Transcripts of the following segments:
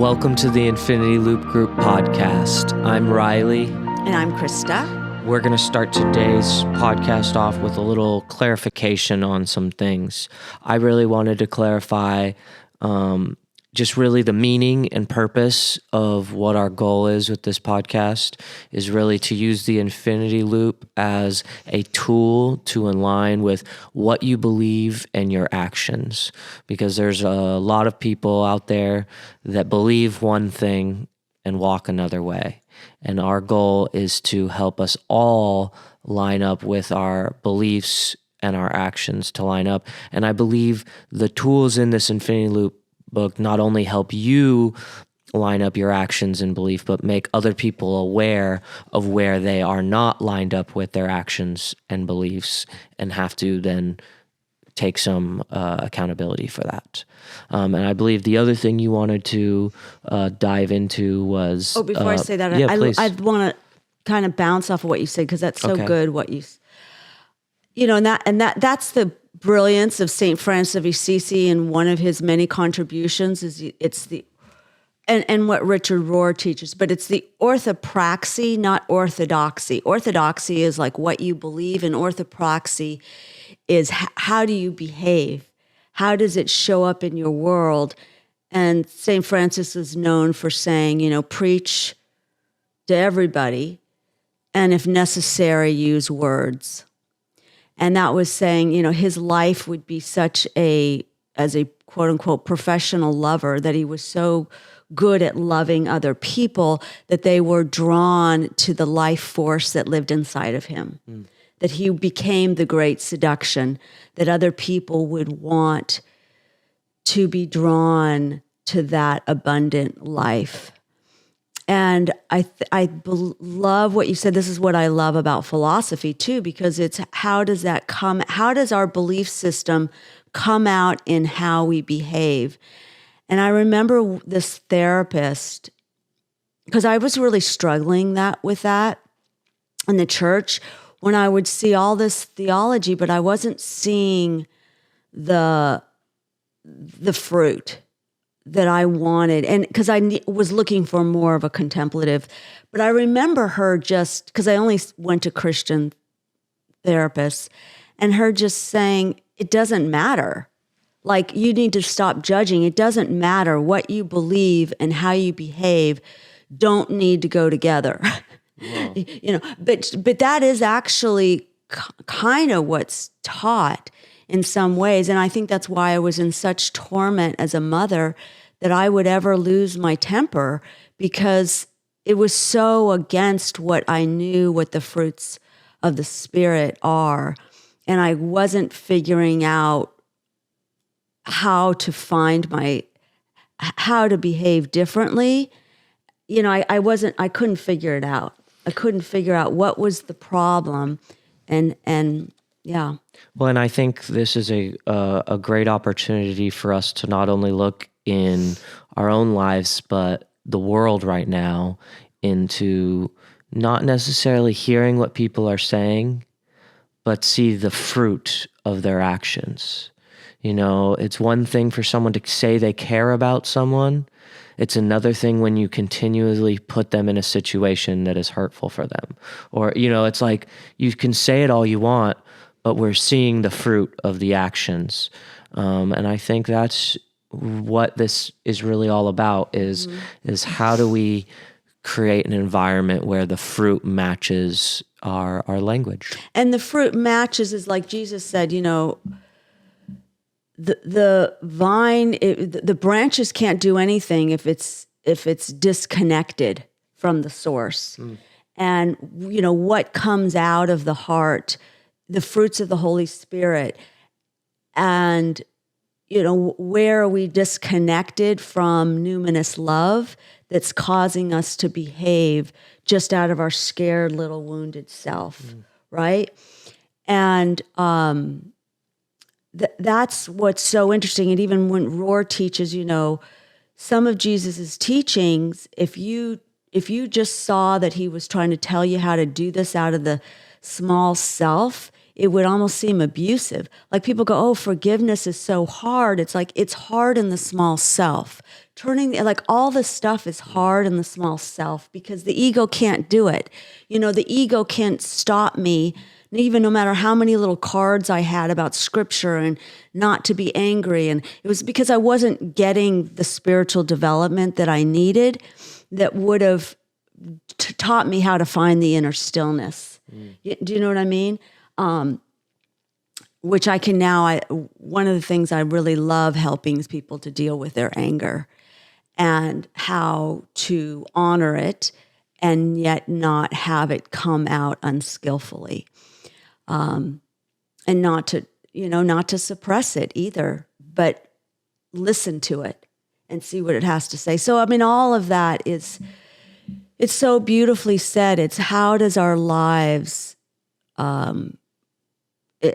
Welcome to the Infinity Loop Group podcast. I'm Riley. And I'm Krista. We're going to start today's podcast off with a little clarification on some things. I really wanted to clarify just really the meaning and purpose of what our goal is with this podcast is really to use the infinity loop as a tool to align with what you believe and your actions. Because there's a lot of people out there that believe one thing and walk another way. And our goal is to help us all line up with our beliefs and our actions to line up. And I believe the tools in this infinity loop book not only help you line up your actions and belief, but make other people aware of where they are not lined up with their actions and beliefs and have to then take some accountability for that. And I believe the other thing you wanted to dive into was... Oh, before I say that, please. I want to kind of bounce off of what you said because that's so Okay. good. What that's the brilliance of St. Francis of Assisi, and one of his many contributions is and what Richard Rohr teaches, but it's the orthopraxy, not orthodoxy. Orthodoxy is like what you believe, and orthopraxy is how do you behave? How does it show up in your world? And St. Francis is known for saying, preach to everybody, and if necessary, use words. And that was saying, his life would be as a quote unquote professional lover, that he was so good at loving other people that they were drawn to the life force that lived inside of him. That he became the great seduction, that other people would want to be drawn to that abundant life. And I love what you said. This is what I love about philosophy too, because it's how does our belief system come out in how we behave? And I remember this therapist, because I was really struggling with that in the church, when I would see all this theology, but I wasn't seeing the fruit that I wanted. And because I was looking for more of a contemplative, but I remember her just, because I only went to Christian therapists, and her just saying, it doesn't matter. Like, you need to stop judging. It doesn't matter what you believe and how you behave don't need to go together. Wow. But that is actually kind of what's taught in some ways. And I think that's why I was in such torment as a mother, that I would ever lose my temper, because it was so against what I knew what the fruits of the Spirit are. And I wasn't figuring out how to behave differently. I couldn't figure it out. I couldn't figure out what was the problem. And yeah. Well, and I think this is a great opportunity for us to not only look in our own lives, but the world right now, into not necessarily hearing what people are saying, but see the fruit of their actions. It's one thing for someone to say they care about someone. It's another thing when you continually put them in a situation that is hurtful for them. Or, it's like you can say it all you want, but we're seeing the fruit of the actions. And I think that's what this is really all about is how do we create an environment where the fruit matches our language. And the fruit matches is like Jesus said, the vine, the branches can't do anything if it's disconnected from the source. And what comes out of the heart, the fruits of the Holy Spirit, and where are we disconnected from numinous love that's causing us to behave just out of our scared little wounded self, right? And that's what's so interesting. And even when Rohr teaches, some of Jesus's teachings, if you just saw that he was trying to tell you how to do this out of the small self, it would almost seem abusive. Like people go, oh, forgiveness is so hard. It's like, it's hard in the small self. Like all this stuff is hard in the small self because the ego can't do it. The ego can't stop me, even no matter how many little cards I had about scripture and not to be angry. And it was because I wasn't getting the spiritual development that I needed that would have taught me how to find the inner stillness. Do you know what I mean? Which I can now, one of the things I really love helping is people to deal with their anger and how to honor it and yet not have it come out unskillfully. And not to suppress it either, but listen to it and see what it has to say. So, all of that it's so beautifully said. It's how does our lives,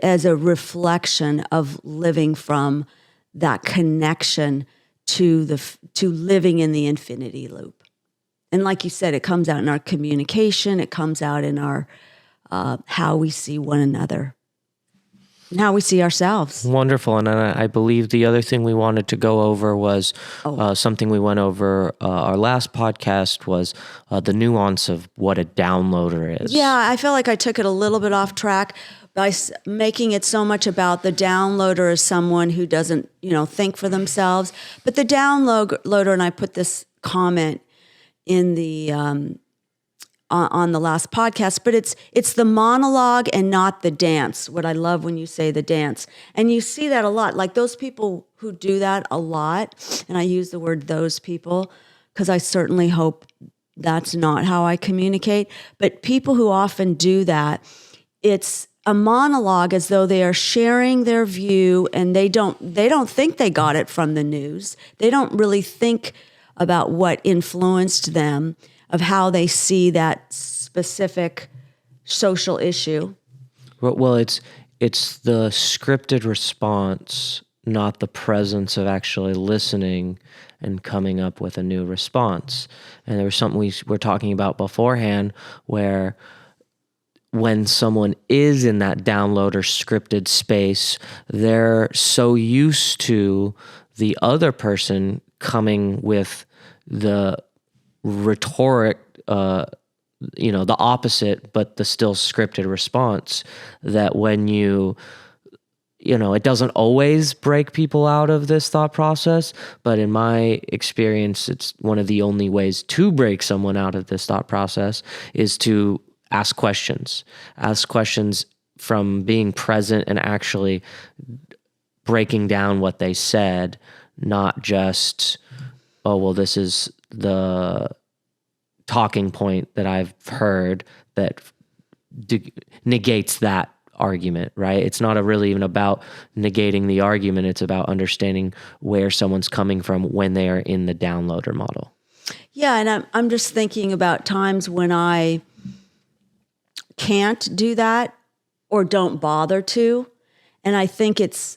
as a reflection of living from that connection to living in the infinity loop. And like you said, it comes out in our communication. It comes out in our how we see one another and how we see ourselves. Wonderful. And I believe the other thing we wanted to go over was something we went over our last podcast was the nuance of what a downloader is. Yeah, I feel like I took it a little bit off track by making it so much about the downloader as someone who doesn't, think for themselves. But the downloader, and I put this comment in the on the last podcast, but it's the monologue and not the dance. What I love when you say the dance. And you see that a lot, like those people who do that a lot, and I use the word those people because I certainly hope that's not how I communicate, but people who often do that, it's a monologue as though they are sharing their view and they don't think they got it from the news. They don't really think about what influenced them, of how they see that specific social issue. Well, it's the scripted response, not the presence of actually listening and coming up with a new response. And there was something we were talking about beforehand where when someone is in that downloader scripted space, they're so used to the other person coming with the rhetoric, the opposite, but the still scripted response, that when it doesn't always break people out of this thought process, but in my experience, it's one of the only ways to break someone out of this thought process is to ask questions from being present and actually breaking down what they said, not just, oh, well, this is the talking point that I've heard that negates that argument, right? It's not really even about negating the argument. It's about understanding where someone's coming from when they are in the downloader model. Yeah, and I'm just thinking about times when I can't do that or don't bother to. And I think it's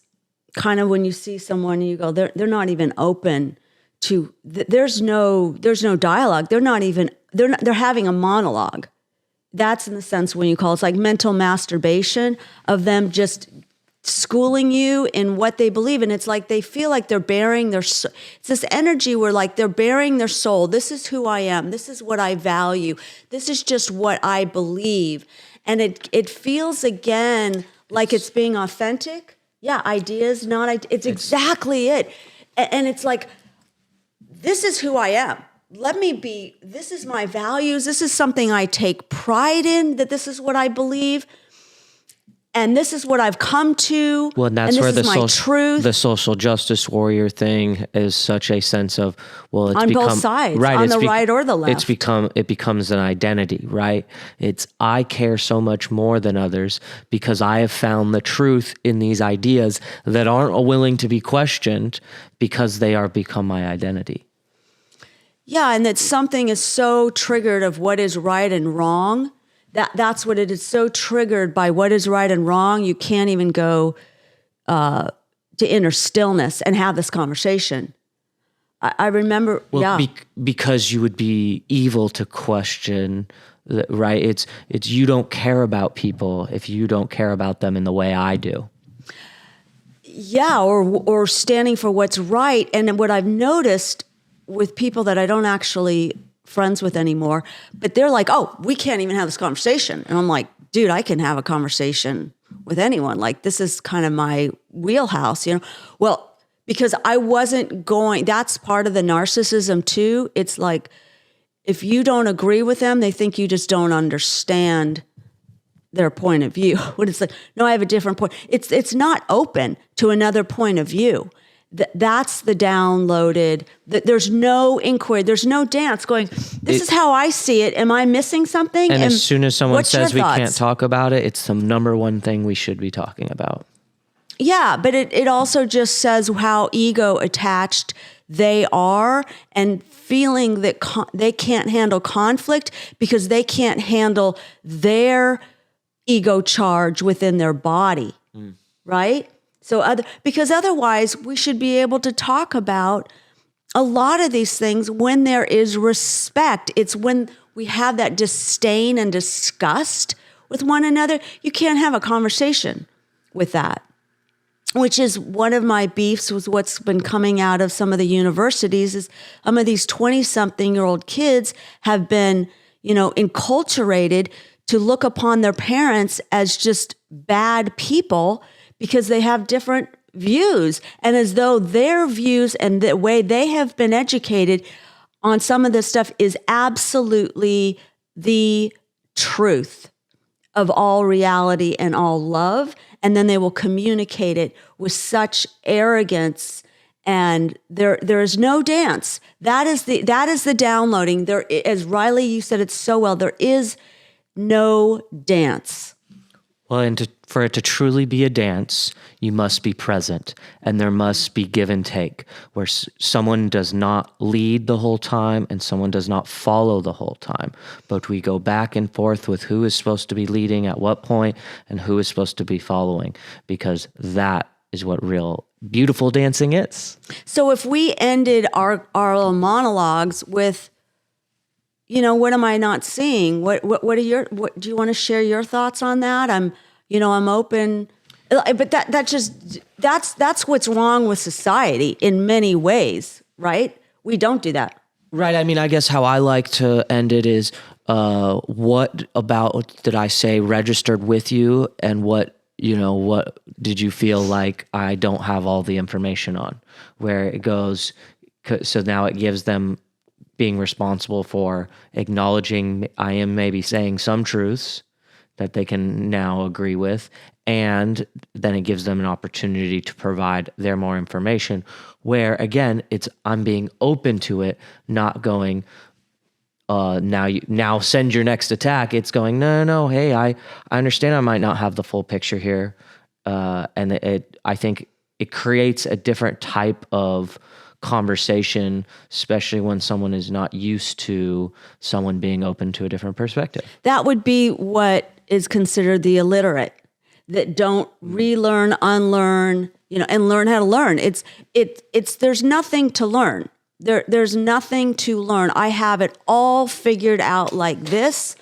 kind of when you see someone and you go, they're not even open to, there's no dialogue. They're having a monologue. That's in the sense when you call it's like mental masturbation of them just schooling you in what they believe. And it's like they feel like they're bearing it's this energy where like they're bearing their soul. This is who I am. This is what I value. This is just what I believe. And it feels again like it's being authentic. Yeah, ideas, it's exactly it. And it's like, this is who I am. This is my values. This is something I take pride in, that this is what I believe. And this is what I've come to. Well, and that's and where the social justice warrior thing is such a sense of, well, it's on both sides, right, on the right or the left. It becomes an identity, right? It's I care so much more than others because I have found the truth in these ideas that aren't willing to be questioned because they are become my identity. Yeah, and that something is so triggered of what is right and wrong. That's what it is, so triggered by what is right and wrong. You can't even go to inner stillness and have this conversation. I remember, because you would be evil to question right? It's you don't care about people if you don't care about them in the way I do. Yeah, or standing for what's right. And what I've noticed with people that I don't actually friends with anymore, but they're like, oh, we can't even have this conversation. And I'm like, dude, I can have a conversation with anyone. Like, this is kind of my wheelhouse, you know? Well, because I wasn't going, that's part of the narcissism too. It's like, if you don't agree with them, they think you just don't understand their point of view. When it's like, no, I have a different point. It's not open to another point of view. That's the downloaded. There's no inquiry. There's no dance going, this is how I see it. Am I missing something? And as soon as someone says we thoughts? can't talk about it, it's the number one thing we should be talking about. Yeah, but it also just says how ego attached they are, and feeling that they can't handle conflict because they can't handle their ego charge within their body, right? So because otherwise we should be able to talk about a lot of these things when there is respect. It's when we have that disdain and disgust with one another, you can't have a conversation with that, which is one of my beefs with what's been coming out of some of the universities is some of these 20-something-year-old kids have been, enculturated to look upon their parents as just bad people because they have different views, and as though their views and the way they have been educated on some of this stuff is absolutely the truth of all reality and all love. And then they will communicate it with such arrogance, and there is no dance. That is the downloading. There, as Riley, you said it so well, there is no dance. Well, and for it to truly be a dance, you must be present, and there must be give and take, where someone does not lead the whole time and someone does not follow the whole time, but we go back and forth with who is supposed to be leading at what point and who is supposed to be following, because that is what real beautiful dancing is. So if we ended our monologues with, what am I not seeing? What do you want to share your thoughts on that? I'm open, but that's what's wrong with society in many ways, right? We don't do that. Right. I mean, I guess how I like to end it is, what about did I say registered with you, and what did you feel like I don't have all the information on, where it goes. So now it gives them being responsible for acknowledging I am maybe saying some truths that they can now agree with, and then it gives them an opportunity to provide their more information, where again, I'm being open to it, not going, now send your next attack. It's going, no, hey, I understand I might not have the full picture here, and I think it creates a different type of conversation, especially when someone is not used to someone being open to a different perspective. That would be what is considered the illiterate, that don't relearn, unlearn, and learn how to learn. There's nothing to learn. There's nothing to learn. I have it all figured out like this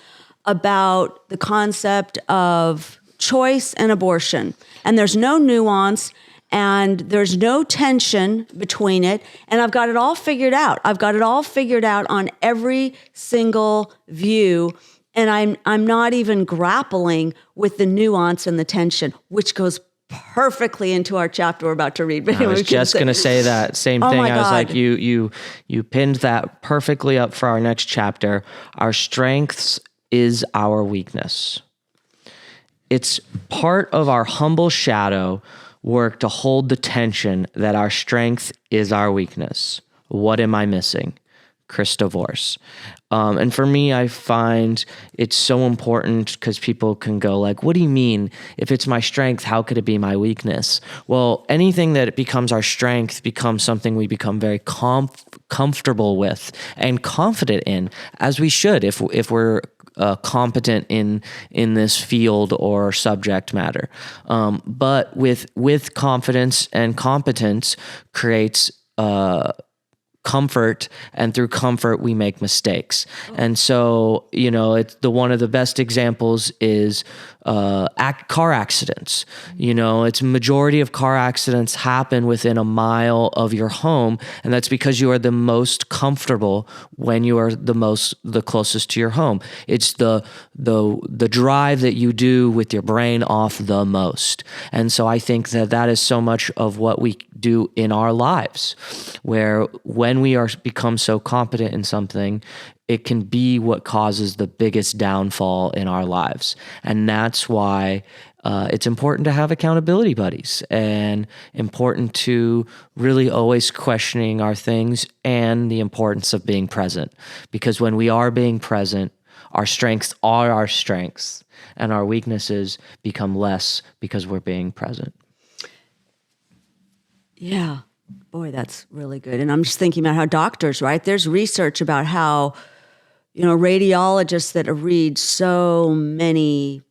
about the concept of choice and abortion. And there's no nuance, and there's no tension between it. And I've got it all figured out. I've got it all figured out on every single view. And I'm not even grappling with the nuance and the tension, which goes perfectly into our chapter we're about to read. I was just going to say that same thing. I was like, you pinned that perfectly up for our next chapter. Our strengths is our weakness. It's part of our humble shadow work to hold the tension that our strength is our weakness. What am I missing? Christovorce. And for me, I find it's so important because people can go like, what do you mean? If it's my strength, how could it be my weakness? Well, anything that becomes our strength becomes something we become very comfortable with and confident in, as we should if we're competent in this field or subject matter. But with confidence and competence creates comfort, and through comfort we make mistakes. And so, it's one of the best examples is car accidents. It's majority of car accidents happen within a mile of your home, and that's because you are the most comfortable when you are the closest to your home. It's the drive that you do with your brain off the most. And so I think that is so much of what we do in our lives, where when we become so competent in something, it can be what causes the biggest downfall in our lives. And that's why it's important to have accountability buddies, and important to really always questioning our things, and the importance of being present. Because when we are being present, our strengths are our strengths, and our weaknesses become less because we're being present. Yeah. Boy, that's really good. And I'm just thinking about how doctors, right? There's research about how, radiologists that read so many,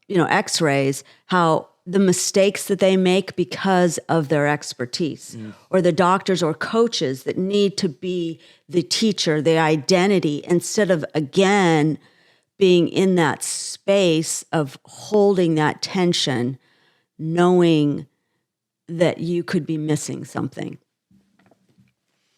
x-rays, how the mistakes that they make because of their expertise, or the doctors or coaches that need to be the teacher, the identity, instead of, again, being in that space of holding that tension, knowing that you could be missing something,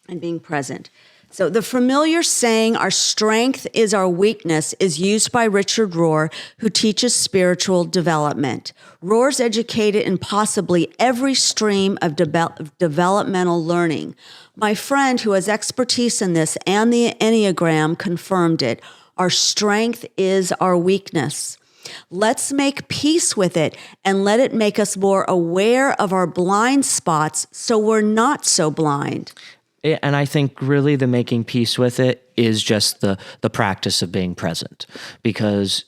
and being present. So the familiar saying, our strength is our weakness, is used by Richard Rohr, who teaches spiritual development. Rohr's educated in possibly every stream of developmental learning. My friend who has expertise in this and the Enneagram confirmed it. Our strength is our weakness. Let's make peace with it and let it make us more aware of our blind spots so we're not so blind. And I think really the making peace with it is just the practice of being present. Because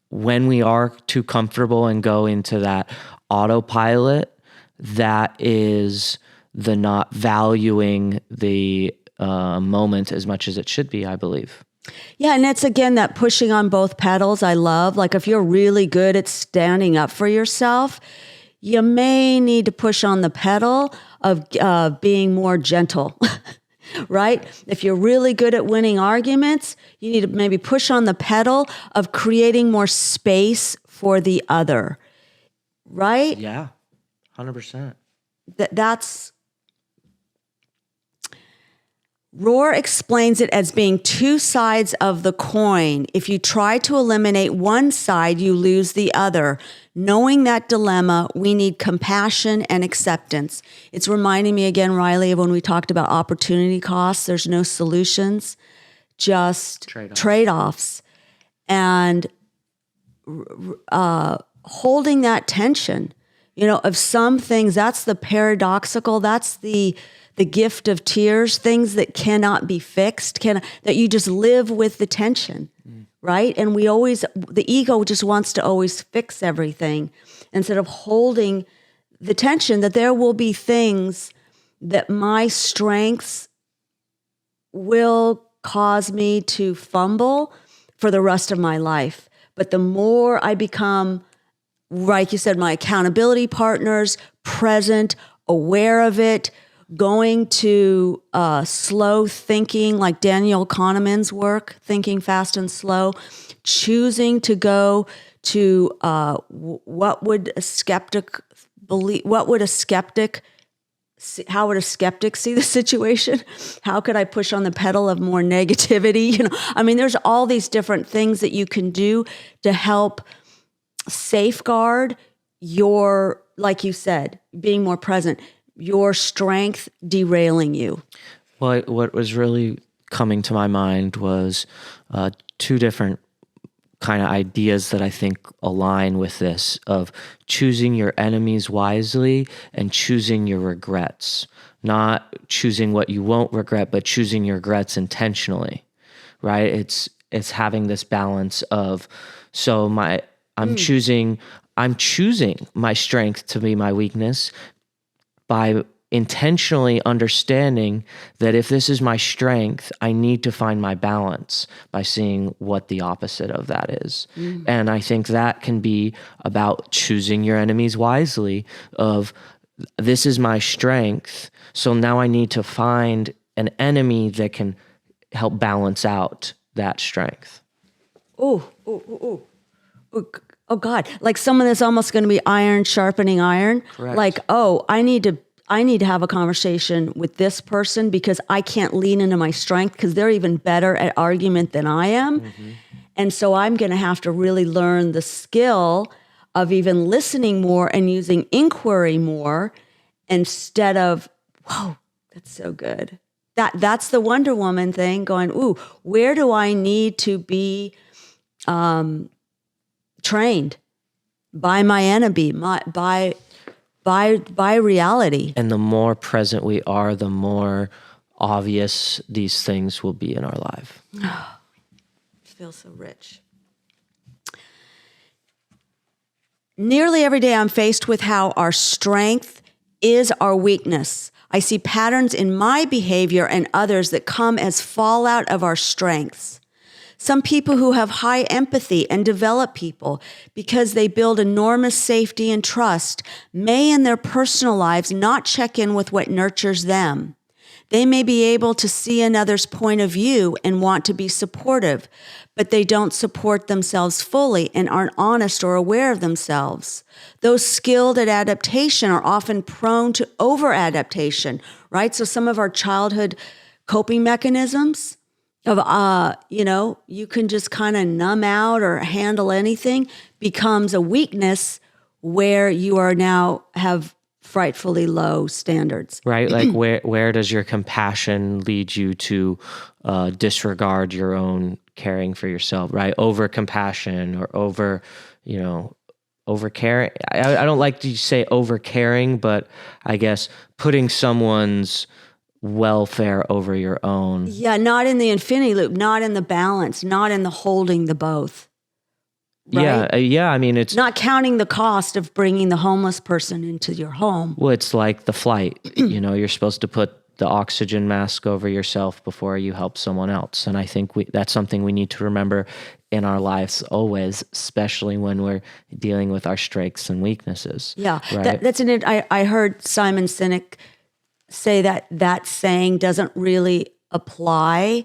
when we are too comfortable and go into that autopilot, that is the not valuing the moment as much as it should be, I believe. Yeah, and it's, again, that pushing on both pedals I love. Like, if you're really good at standing up for yourself, you may need to push on the pedal of being more gentle, right? If you're really good at winning arguments, you need to maybe push on the pedal of creating more space for the other, right? Yeah, 100%. That's... Rohr explains it as being two sides of the coin. If you try to eliminate one side, you lose the other. Knowing that dilemma, we need compassion and acceptance. It's reminding me again, Riley, of when we talked about opportunity costs. There's no solutions, just trade-offs. And holding that tension, of some things, that's the paradoxical, that's the gift of tears, things that cannot be fixed, that you just live with the tension, right? And the ego just wants to always fix everything instead of holding the tension that there will be things that my strengths will cause me to fumble for the rest of my life. But the more I become, like you said, my accountability partners, present, aware of it, going to slow thinking, like Daniel Kahneman's work, Thinking Fast and Slow, choosing to go to what would a skeptic believe? How would a skeptic see the situation? How could I push on the pedal of more negativity? There's all these different things that you can do to help safeguard your, like you said, being more present, your strength derailing you. Well, what was really coming to my mind was two different kind of ideas that I think align with this, of choosing your enemies wisely and choosing your regrets. Not choosing what you won't regret, but choosing your regrets intentionally, right? It's having this balance of, I'm choosing my strength to be my weakness, by intentionally understanding that if this is my strength, I need to find my balance by seeing what the opposite of that is. And I think that can be about choosing your enemies wisely, of this is my strength. So now I need to find an enemy that can help balance out that strength. Oh, God. Like someone that's almost going to be iron sharpening iron. Correct. Like, oh, I need to have a conversation with this person because I can't lean into my strength because they're even better at argument than I am. Mm-hmm. And so I'm going to have to really learn the skill of even listening more and using inquiry more instead of, whoa, that's so good. That's the Wonder Woman thing, going, ooh, where do I need to be trained by my enemy, by reality? And the more present we are, the more obvious these things will be in our life. Oh, it feels so rich. Nearly every day I'm faced with how our strength is our weakness. I see patterns in my behavior and others that come as fallout of our strengths. Some people who have high empathy and develop people because they build enormous safety and trust may in their personal lives not check in with what nurtures them. They may be able to see another's point of view and want to be supportive, but they don't support themselves fully and aren't honest or aware of themselves. Those skilled at adaptation are often prone to over-adaptation, right? So some of our childhood coping mechanisms of, you can just kind of numb out or handle anything becomes a weakness where you are now have frightfully low standards. Right? Like where does your compassion lead you to disregard your own caring for yourself, right? Over compassion or over caring. I don't like to say over caring, but I guess putting someone's welfare over your own. Yeah, not in the infinity loop, not in the balance, not in the holding the both. Right? Yeah. I mean, it's not counting the cost of bringing the homeless person into your home. Well, it's like the flight. You're supposed to put the oxygen mask over yourself before you help someone else. And I think that's something we need to remember in our lives always, especially when we're dealing with our strengths and weaknesses. Yeah, right? I heard Simon Sinek say that saying doesn't really apply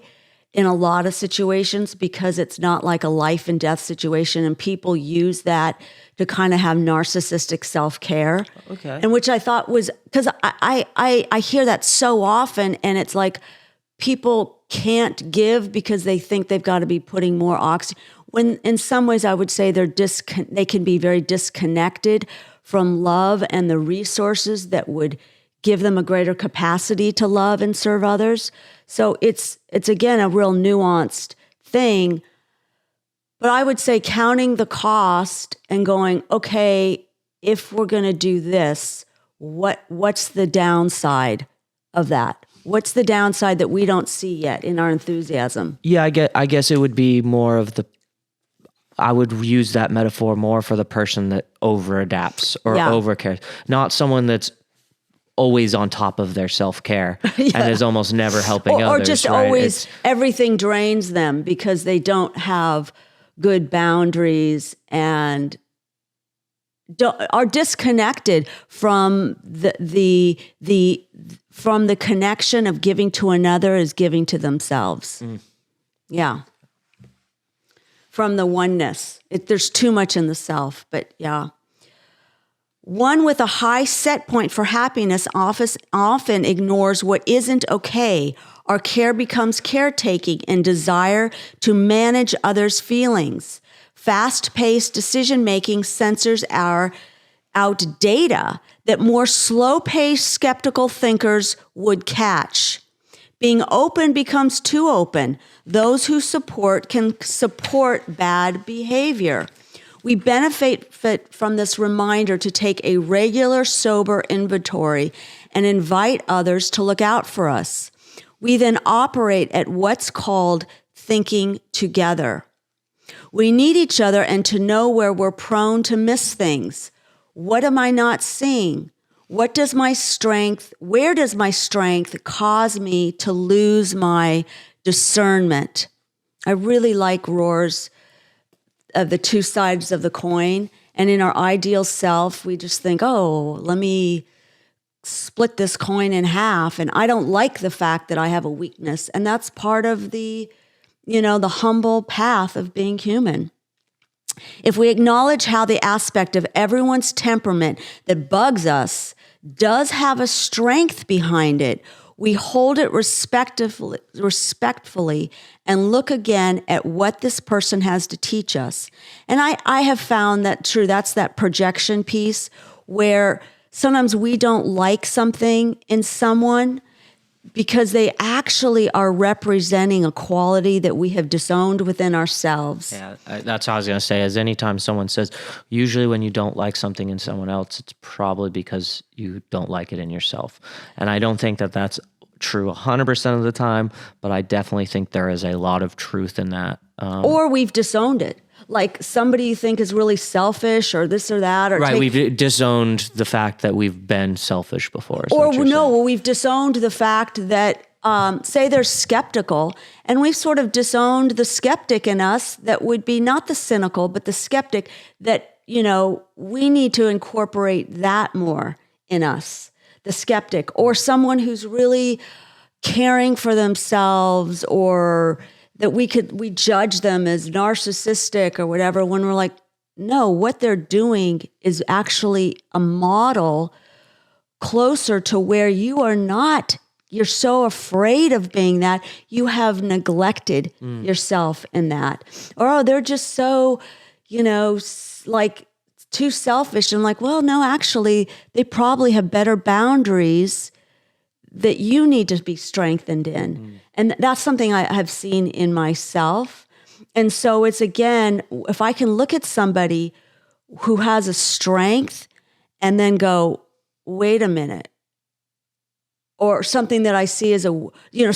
in a lot of situations because it's not like a life and death situation, and people use that to kind of have narcissistic self-care. Okay. And which I thought was, because I hear that so often, and it's like people can't give because they think they've got to be putting more oxygen. When in some ways I would say they can be very disconnected from love and the resources that would give them a greater capacity to love and serve others. So it's again a real nuanced thing. But I would say counting the cost and going, okay, if we're going to do this, what's the downside of that? What's the downside that we don't see yet in our enthusiasm? Yeah, I guess it would be more of I would use that metaphor more for the person that over adapts or over cares, not someone that's always on top of their self-care and is almost never helping others. Or just right? always, everything drains them because they don't have good boundaries and are disconnected from the connection of giving to another is giving to themselves. Yeah. From the oneness. There's too much in the self, but yeah. One with a high set point for happiness often ignores what isn't okay. Our care becomes caretaking and desire to manage others' feelings. Fast-paced decision-making censors out data that more slow-paced skeptical thinkers would catch. Being open becomes too open. Those who support can support bad behavior. We benefit from this reminder to take a regular, sober inventory and invite others to look out for us. We then operate at what's called thinking together. We need each other and to know where we're prone to miss things. What am I not seeing? Where does my strength cause me to lose my discernment? I really like Rohr's of the two sides of the coin. And in our ideal self, we just think, oh, let me split this coin in half, and I don't like the fact that I have a weakness. And that's part of the humble path of being human. If we acknowledge how the aspect of everyone's temperament that bugs us does have a strength behind it, we hold it respectfully and look again at what this person has to teach us. And I have found that that's that projection piece where sometimes we don't like something in someone because they actually are representing a quality that we have disowned within ourselves. Yeah, that's what I was going to say, is anytime someone says, usually when you don't like something in someone else, it's probably because you don't like it in yourself. And I don't think that that's true 100% of the time, but I definitely think there is a lot of truth in that. Or we've disowned it. Like somebody you think is really selfish or this or that. Or right, we've disowned the fact that we've been selfish before. We've disowned the fact that, say they're skeptical, and we've sort of disowned the skeptic in us that would be not the cynical, but the skeptic that, we need to incorporate that more in us, the skeptic, or someone who's really caring for themselves, or that we judge them as narcissistic or whatever, when we're like, no, what they're doing is actually a model closer to where you are not. You're so afraid of being that, you have neglected yourself in that. Or, they're just so, like too selfish. And like, well, no, actually, they probably have better boundaries that you need to be strengthened in. And that's something I have seen in myself. And so it's, again, if I can look at somebody who has a strength and then go, wait a minute, or something that I see as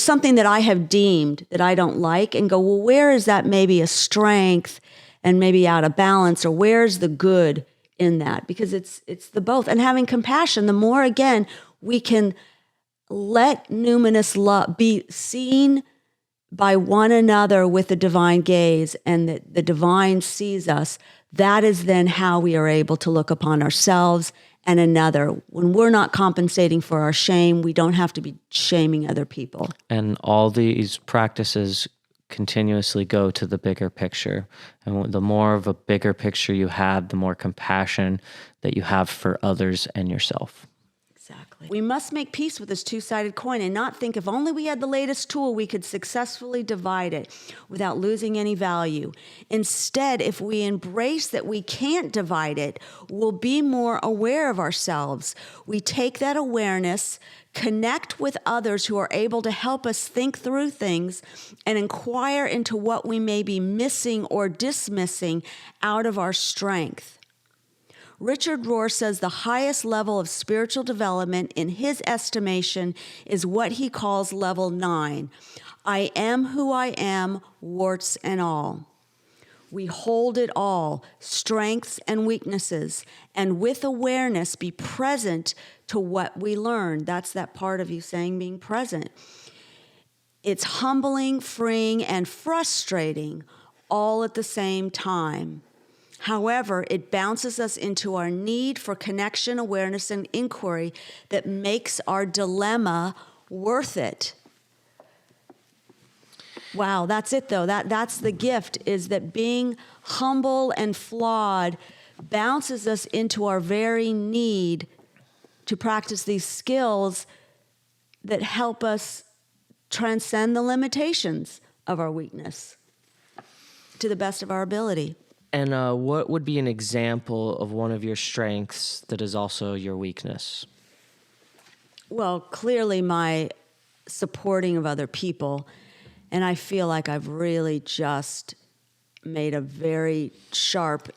something that I have deemed that I don't like, and go, well, where is that maybe a strength and maybe out of balance, or where's the good in that? Because it's the both. And having compassion, the more, again, we can let numinous love be seen by one another with the divine gaze, and that the divine sees us, that is then how we are able to look upon ourselves and another. When we're not compensating for our shame, we don't have to be shaming other people. And all these practices continuously go to the bigger picture. And the more of a bigger picture you have, the more compassion that you have for others and yourself. Exactly. We must make peace with this two-sided coin and not think if only we had the latest tool, we could successfully divide it without losing any value. Instead, if we embrace that we can't divide it, we'll be more aware of ourselves. We take that awareness, connect with others who are able to help us think through things, and inquire into what we may be missing or dismissing out of our strength. Richard Rohr says the highest level of spiritual development in his estimation is what he calls level 9. I am who I am, warts and all. We hold it all, strengths and weaknesses, and with awareness be present to what we learn. That's that part of you saying being present. It's humbling, freeing, and frustrating all at the same time. However, it bounces us into our need for connection, awareness, and inquiry that makes our dilemma worth it. Wow, that's it though. That's the gift, is that being humble and flawed bounces us into our very need to practice these skills that help us transcend the limitations of our weakness to the best of our ability. And what would be an example of one of your strengths that is also your weakness? Well, clearly my supporting of other people. And I feel like I've really just made a very sharp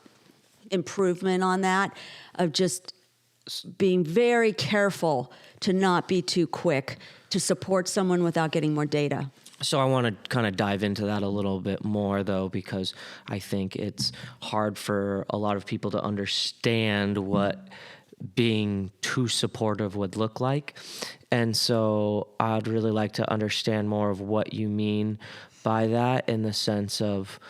improvement on that, of just being very careful to not be too quick to support someone without getting more data. So I want to kind of dive into that a little bit more, though, because I think it's hard for a lot of people to understand what being too supportive would look like. And so I'd really like to understand more of what you mean by that, in the sense of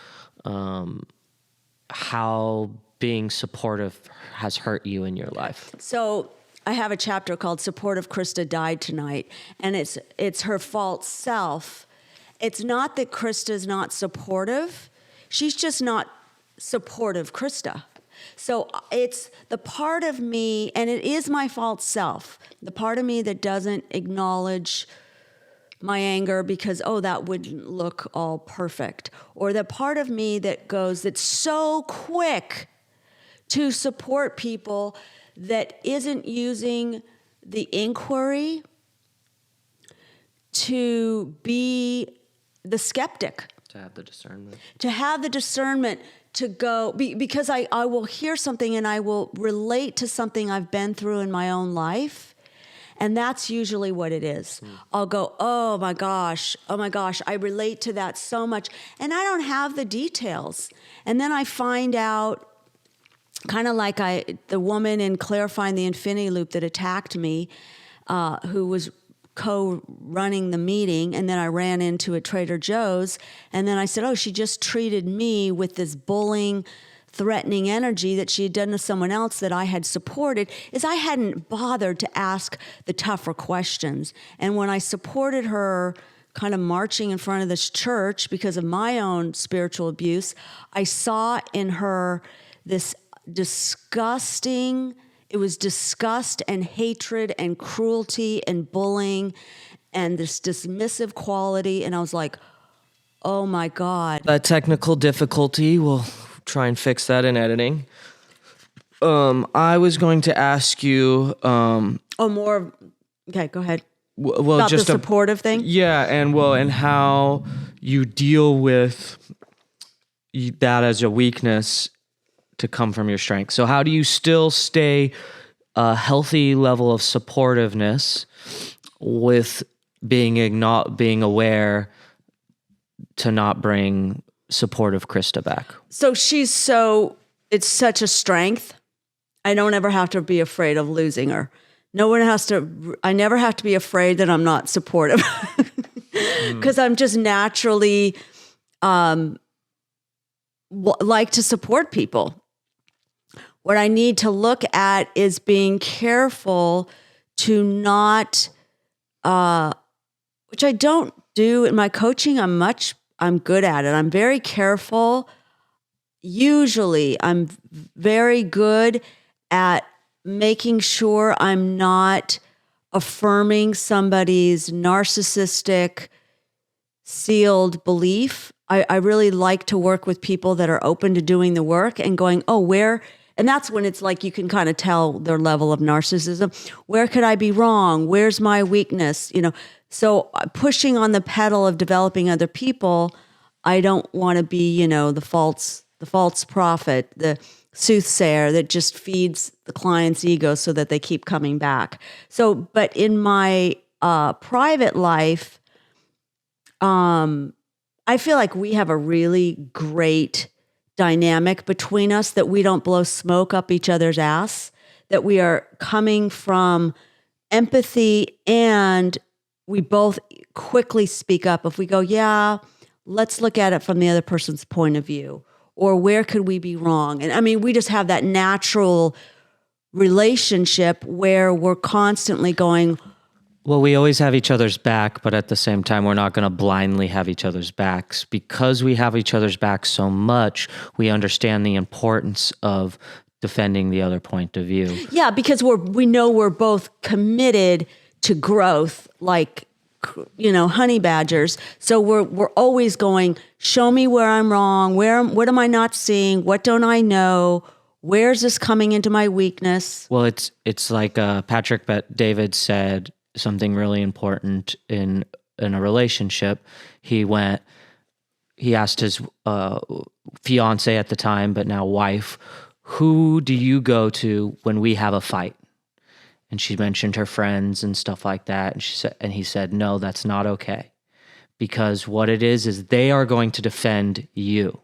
how being supportive has hurt you in your life. So I have a chapter called "Supportive Krista Died Tonight," and it's her false self. It's not that Krista's not supportive; she's just not supportive Krista. So it's the part of me, and it is my false self, the part of me that doesn't acknowledge my anger because, oh, that wouldn't look all perfect. Or the part of me that's so quick to support people that isn't using the inquiry to be the skeptic. To have the discernment. To have the discernment to go, because I will hear something and I will relate to something I've been through in my own life. And that's usually what it is. I'll go, oh my gosh, I relate to that so much. And I don't have the details. And then I find out, kind of like the woman in Clarifying the Infinity Loop that attacked me, who was co-running the meeting, and then I ran into a Trader Joe's, and then I said, oh, she just treated me with this bullying, threatening energy that she had done to someone else that I had supported, is I hadn't bothered to ask the tougher questions. And when I supported her kind of marching in front of this church because of my own spiritual abuse, I saw in her this disgusting, it was disgust and hatred and cruelty and bullying and this dismissive quality. And I was like, oh my God. That technical difficulty, we'll try and fix that in editing. I was going to ask you... more... Okay, go ahead. Well, about just the supportive thing? Yeah, and how you deal with that as a weakness to come from your strength. So how do you still stay a healthy level of supportiveness with being aware to not bring supportive Krista back? So it's such a strength. I don't ever have to be afraid of losing her. I never have to be afraid that I'm not supportive because I'm just naturally like to support people. What I need to look at is being careful to not, which I don't do in my coaching. I'm good at it. I'm very careful. Usually I'm very good at making sure I'm not affirming somebody's narcissistic, sealed belief. I really like to work with people that are open to doing the work and going, and that's when it's like you can kind of tell their level of narcissism. Where could I be wrong? Where's my weakness? So pushing on the pedal of developing other people, I don't want to be, the false prophet, the soothsayer that just feeds the client's ego so that they keep coming back. So, but in my private life, I feel like we have a really great dynamic between us, that we don't blow smoke up each other's ass, that we are coming from empathy, and we both quickly speak up. If we go, yeah, let's look at it from the other person's point of view, or where could we be wrong? And I mean, we just have that natural relationship where we're constantly going, well, we always have each other's back, but at the same time, we're not going to blindly have each other's backs. Because we have each other's backs so much, we understand the importance of defending the other point of view. Yeah, because we know we're both committed to growth, like, honey badgers. So we're always going, show me where I'm wrong. What am I not seeing? What don't I know? Where's this coming into my weakness? Well, it's like Patrick David said something really important in a relationship. He asked his fiance at the time, but now wife, who do you go to when we have a fight? And she mentioned her friends and stuff like that. And he said, no, that's not okay. Because what it is they are going to defend you.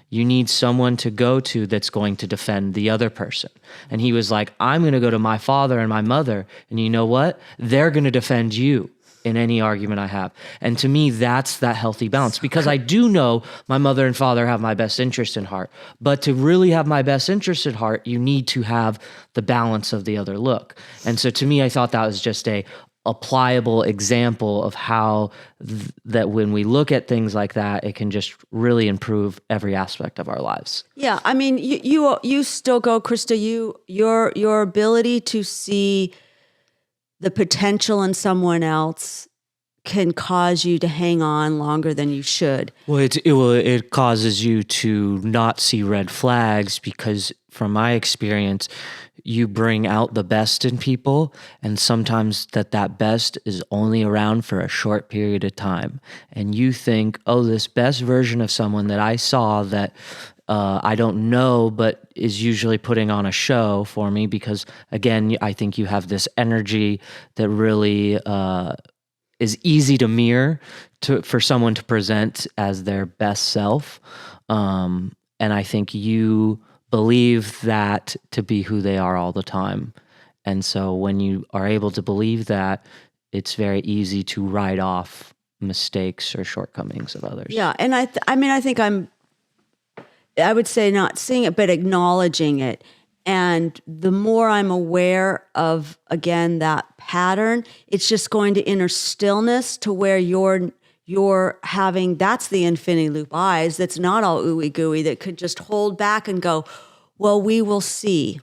You need someone to go to that's going to defend the other person. And he was like, I'm going to go to my father and my mother. And you know what? They're going to defend you in any argument I have. And to me, that's that healthy balance, because I do know my mother and father have my best interest in heart. But to really have my best interest at heart, you need to have the balance of the other look. And so to me, I thought that was just a pliable example of how that when we look at things like that, it can just really improve every aspect of our lives. Yeah, I mean, you still go, Krista. Your ability to see the potential in someone else can cause you to hang on longer than you should. Well, it causes you to not see red flags, because from my experience, you bring out the best in people, and sometimes that best is only around for a short period of time. And you think, oh, this best version of someone that I saw that I don't know, but is usually putting on a show for me, because again, I think you have this energy that really is easy to mirror for someone to present as their best self. And I think you believe that to be who they are all the time. And so when you are able to believe that, it's very easy to write off mistakes or shortcomings of others. Yeah, and I think I would say not seeing it, but acknowledging it. And the more I'm aware of, again, that pattern, it's just going to inner stillness to where you're having, that's the infinity loop eyes. That's not all ooey gooey, that could just hold back and go, well, we will see.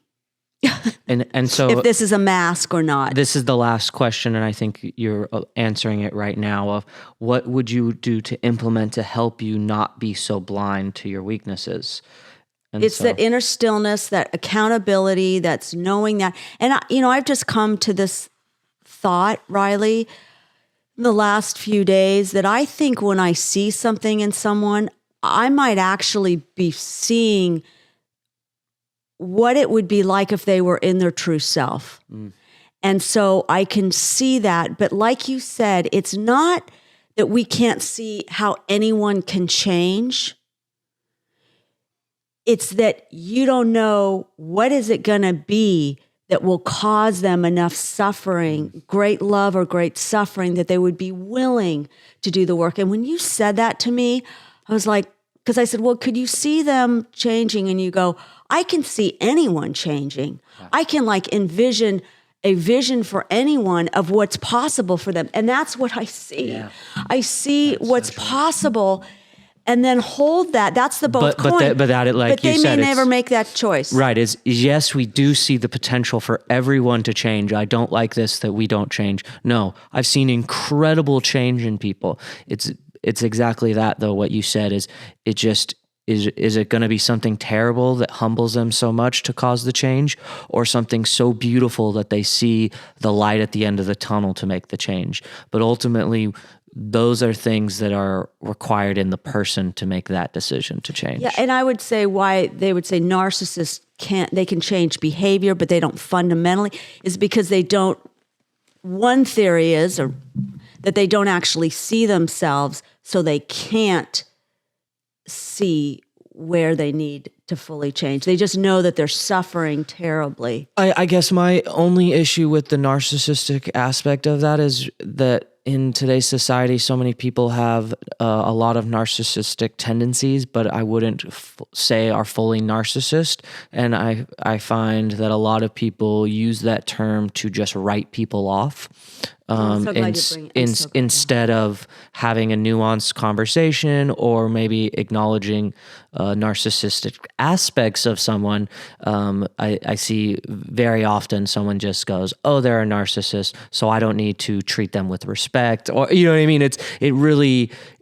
And so if this is a mask or not. This is the last question, and I think you're answering it right now, of what would you do to implement to help you not be so blind to your weaknesses? And it's that inner stillness, that accountability, that's knowing that. And I've just come to this thought, Riley, in the last few days, that I think when I see something in someone, I might actually be seeing what it would be like if they were in their true self. And so I can see that. But like you said, it's not that we can't see how anyone can change. It's that you don't know what is it going to be that will cause them enough suffering, great love or great suffering, that they would be willing to do the work. And when you said that to me, I was like, because I said, well, could you see them changing? And you go, I can see anyone changing. Yeah. I can envision a vision for anyone of what's possible for them. And that's what I see. Yeah. I see what's possible, and then hold that. That's the both coin. But they may never make that choice. Right. Yes, we do see the potential for everyone to change. I don't like this, that we don't change. No, I've seen incredible change in people. It's exactly that, though. What you said is it going to be something terrible that humbles them so much to cause the change, or something so beautiful that they see the light at the end of the tunnel to make the change? But ultimately, those are things that are required in the person to make that decision to change. Yeah, and I would say why they would say narcissists they can change behavior, but they don't fundamentally, is because they don't, one theory is that they don't actually see themselves, so they can't see where they need to fully change. They just know that they're suffering terribly. I guess my only issue with the narcissistic aspect of that is that in today's society, so many people have a lot of narcissistic tendencies, but I wouldn't say are fully narcissist. And I find that a lot of people use that term to just write people off. Instead of having a nuanced conversation, or maybe acknowledging narcissistic aspects of someone. I see very often someone just goes, oh, they're a narcissist, so I don't need to treat them with respect, or you know what I mean?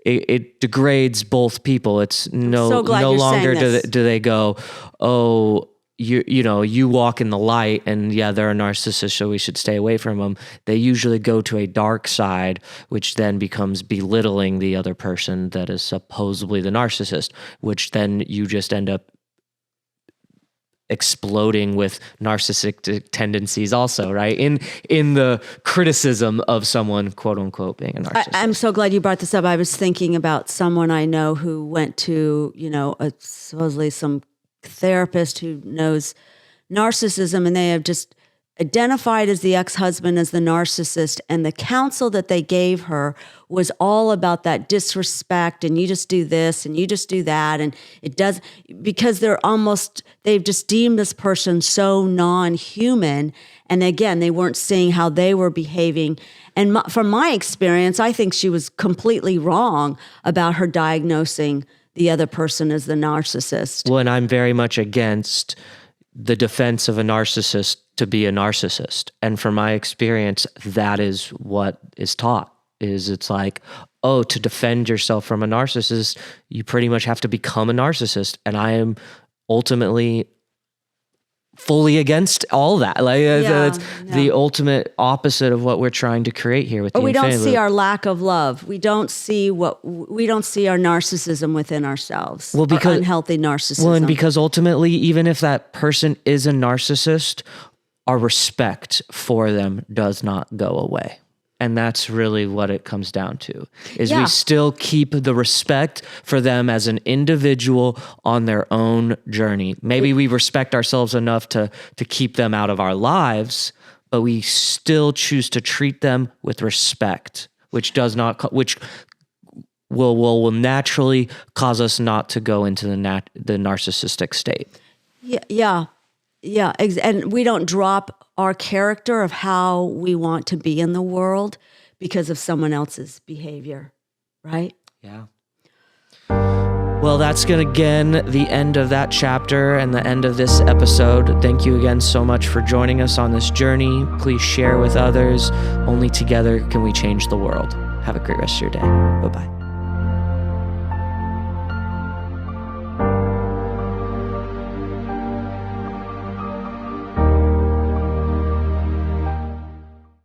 It degrades both people. It's no longer do they go, oh, you walk in the light, and yeah, they're a narcissist, so we should stay away from them. They usually go to a dark side, which then becomes belittling the other person that is supposedly the narcissist, which then you just end up exploding with narcissistic tendencies also, right? In the criticism of someone, quote unquote, being a narcissist. I'm so glad you brought this up. I was thinking about someone I know who went to, supposedly some therapist who knows narcissism, and they have just identified as the ex-husband as the narcissist, and the counsel that they gave her was all about that disrespect, and you just do this and you just do that, and it does, because they've just deemed this person so non-human. And again, they weren't seeing how they were behaving. And from my experience, I think she was completely wrong about her diagnosing the other person as the narcissist. Well, and I'm very much against the defense of a narcissist to be a narcissist. And from my experience, that is what is taught, is it's like, oh, to defend yourself from a narcissist, you pretty much have to become a narcissist. And I am ultimately fully against all that. Like it's the ultimate opposite of what we're trying to create here with the we don't infinity see loop. our lack of love. We don't see our narcissism within ourselves. Well, because our unhealthy narcissism. Well, and because ultimately, even if that person is a narcissist, our respect for them does not go away. And that's really what it comes down to, is we still keep the respect for them as an individual on their own journey. Maybe we respect ourselves enough to keep them out of our lives, but we still choose to treat them with respect, which will naturally cause us not to go into the narcissistic state. Yeah. And we don't drop our character of how we want to be in the world because of someone else's behavior, right? Yeah. Well, that's again the end of that chapter and the end of this episode. Thank you again so much for joining us on this journey. Please share with others. Only together can we change the world. Have a great rest of your day. Bye-bye.